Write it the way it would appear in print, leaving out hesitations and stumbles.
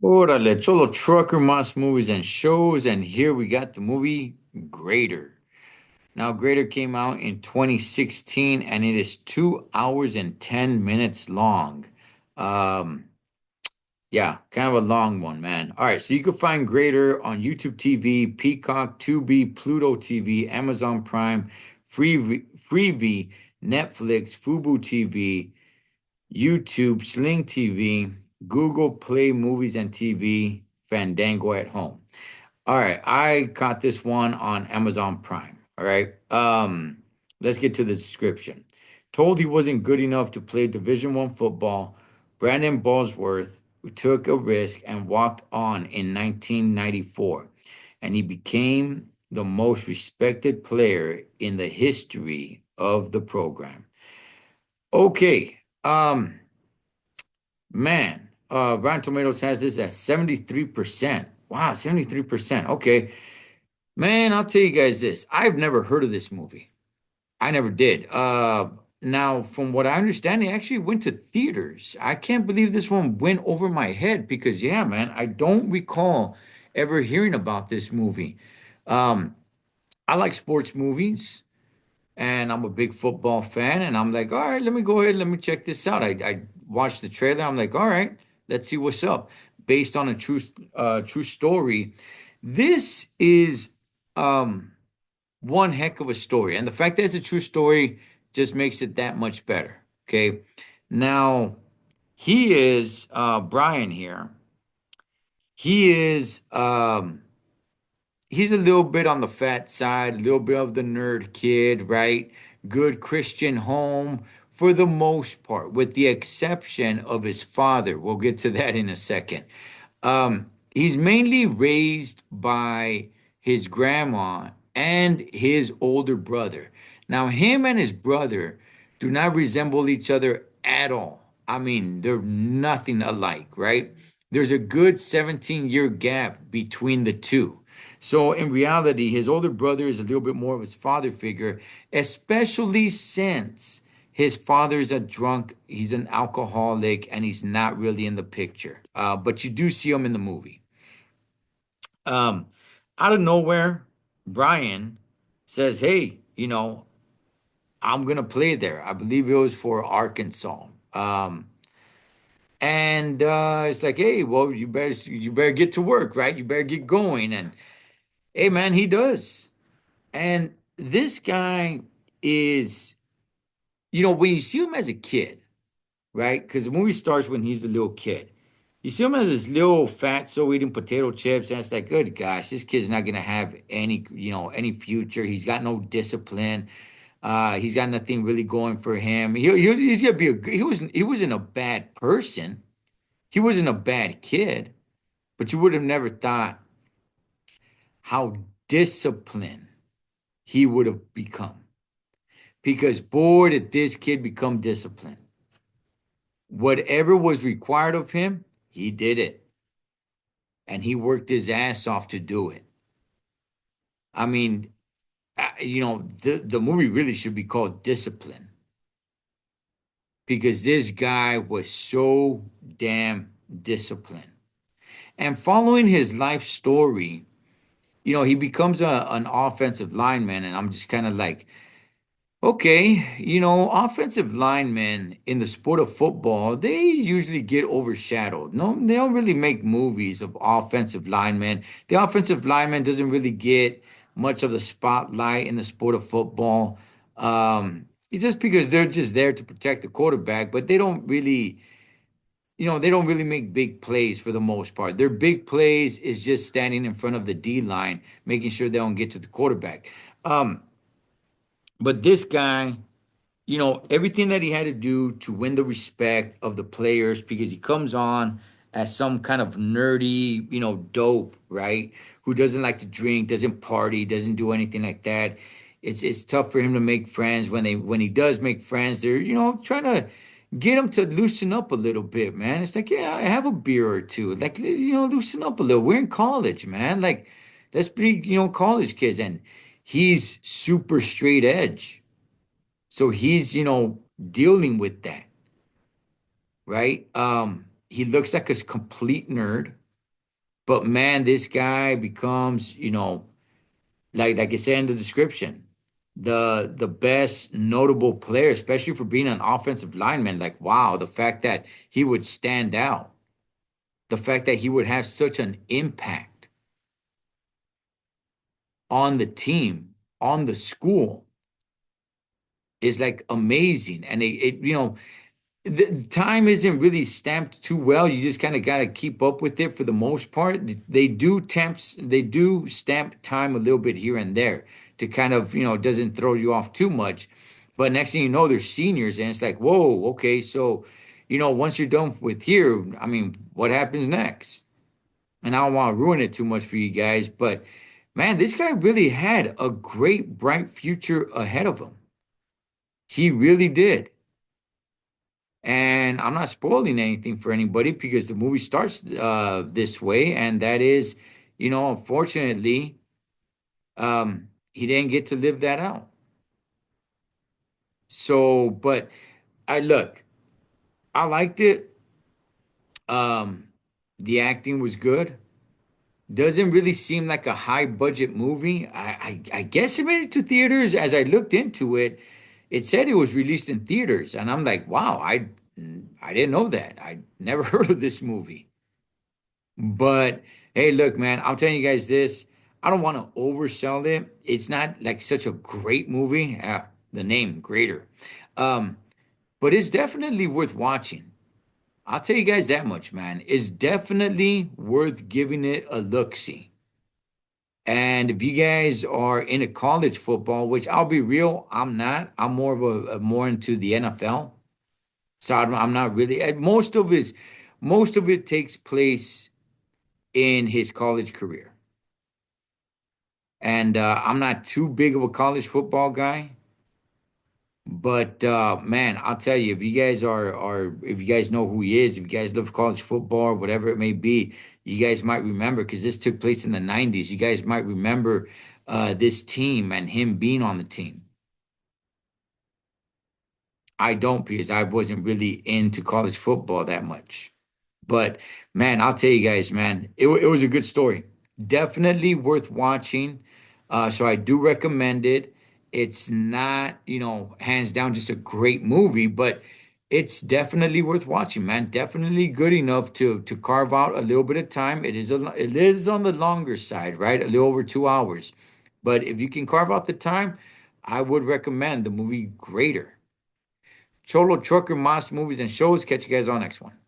Órale, Cholo Trucker Mas movies and shows, and here we got the movie Greater. Now, Greater came out in 2016, and it is 2 hours and 10 minutes long. Um, yeah, kind of a long one, man. All right, so you can find Greater on YouTube TV, Peacock, Tubi, Pluto TV, Amazon Prime, Freevee, Netflix, Fubo TV, YouTube, Sling TV, Google Play Movies and TV, Fandango at Home. All right, I caught this one on Amazon Prime. All right. Let's get to the description. Told he wasn't good enough to play Division One football, Brandon Bosworth took a risk and walked on in 1994, and he became the most respected player in the history of the program. Okay. Man, Rotten Tomatoes has this at 73%. Wow, 73%. Okay. Man, I'll tell you guys this. I've never heard of this movie. I never did. Now, from what I understand, it actually went to theaters. I can't believe this one went over my head because, yeah, man, I don't recall ever hearing about this movie. Um, I like sports movies and I'm a big football fan. And I'm like, all right, let me go ahead, let me check this out. I watched the trailer. I'm like, all right, let's see what's up. Based on a true story. This is um, one heck of a story, and the fact that it's a true story just makes it that much better. Okay, now he is Brian here. He is he's a little bit on the fat side, a little bit of the nerd kid, right? Good Christian home for the most part, with the exception of his father. We'll get to that in a second. He's mainly raised by his grandma and his older brother. Now, him and his brother do not resemble each other at all. I mean, they're nothing alike, right? There's a good 17-year gap between the two. So, in reality, his older brother is a little bit more of his father figure, especially since his father's a drunk, he's an alcoholic, and he's not really in the picture. But you do see him in the movie. Um, Out of nowhere, Brian says, "Hey, I'm gonna play there." I believe it was for Arkansas. And it's like, "Hey, well, you better get to work, right? You better get going." And hey, man, he does. And this guy is, when you see him as a kid, right? Because the movie starts when he's a little kid. You see him as this little fat soul eating potato chips, and it's like, good gosh, this kid's not gonna have any future. He's got no discipline. He's got nothing really going for him. He's gonna be he wasn't a bad person. He wasn't a bad kid, but you would have never thought how disciplined he would have become. Because boy, did this kid become disciplined. Whatever was required of him, he did it. And he worked his ass off to do it. I mean, the movie really should be called Discipline because this guy was so damn disciplined. And following his life story, he becomes an offensive lineman, and I'm just kind of like, okay, offensive linemen in the sport of football, they usually get overshadowed. No, they don't really make movies of offensive linemen. The offensive lineman doesn't really get much of the spotlight in the sport of football. It's just because they're just there to protect the quarterback, but they don't really make big plays for the most part. Their big plays is just standing in front of the D line, making sure they don't get to the quarterback. Um, but this guy, everything that he had to do to win the respect of the players because he comes on as some kind of nerdy, dope, right? Who doesn't like to drink, doesn't party, doesn't do anything like that. It's tough for him to make friends. When he does make friends, they're, trying to get him to loosen up a little bit, man. It's like, yeah, I have a beer or two. Like, loosen up a little. We're in college, man. Like, let's be, college kids. And he's super straight edge, so he's, dealing with that, right? He looks like a complete nerd. But man, this guy becomes, like I said in the description, the best notable player, especially for being an offensive lineman. Like, wow, the fact that he would stand out, the fact that he would have such an impact on the team, on the school, is like amazing. And the time isn't really stamped too well. You just kind of got to keep up with it for the most part. They do stamp time a little bit here and there to kind of, doesn't throw you off too much. But next thing you know, they're seniors and it's like, whoa, okay, so, once you're done with here, I mean, what happens next? And I don't want to ruin it too much for you guys, but man, this guy really had a great, bright future ahead of him. He really did. And I'm not spoiling anything for anybody because the movie starts this way, and that is, unfortunately, he didn't get to live that out. So, but I liked it. Um, the acting was good. Doesn't really seem like a high budget movie. I guess it made it to theaters. As I looked into it, it said it was released in theaters, and I'm like, wow, I didn't know that. I never heard of this movie. But hey, look, man, I'll tell you guys this. I don't want to oversell it. It's not like such a great movie. The name, greater. Um, but it's definitely worth watching. I'll tell you guys that much, man. It's definitely worth giving it a look-see. And if you guys are into college football, which I'll be real, I'm not. I'm more of more into the NFL. So I'm not really. Most of it takes place in his college career. And I'm not too big of a college football guy, but man, I'll tell you, if you guys if you guys know who he is, if you guys love college football, whatever it may be, you guys might remember because this took place in the '90s. You guys might remember this team and him being on the team. I don't because I wasn't really into college football that much. But man, I'll tell you guys, man, it was a good story. Definitely worth watching. So I do recommend it. It's not, hands down just a great movie, but it's definitely worth watching, man. Definitely good enough to carve out a little bit of time. It is on the longer side, right? A little over 2 hours. But if you can carve out the time, I would recommend the movie Greater. Cholo Trucker Moss Movies and Shows. Catch you guys on next one.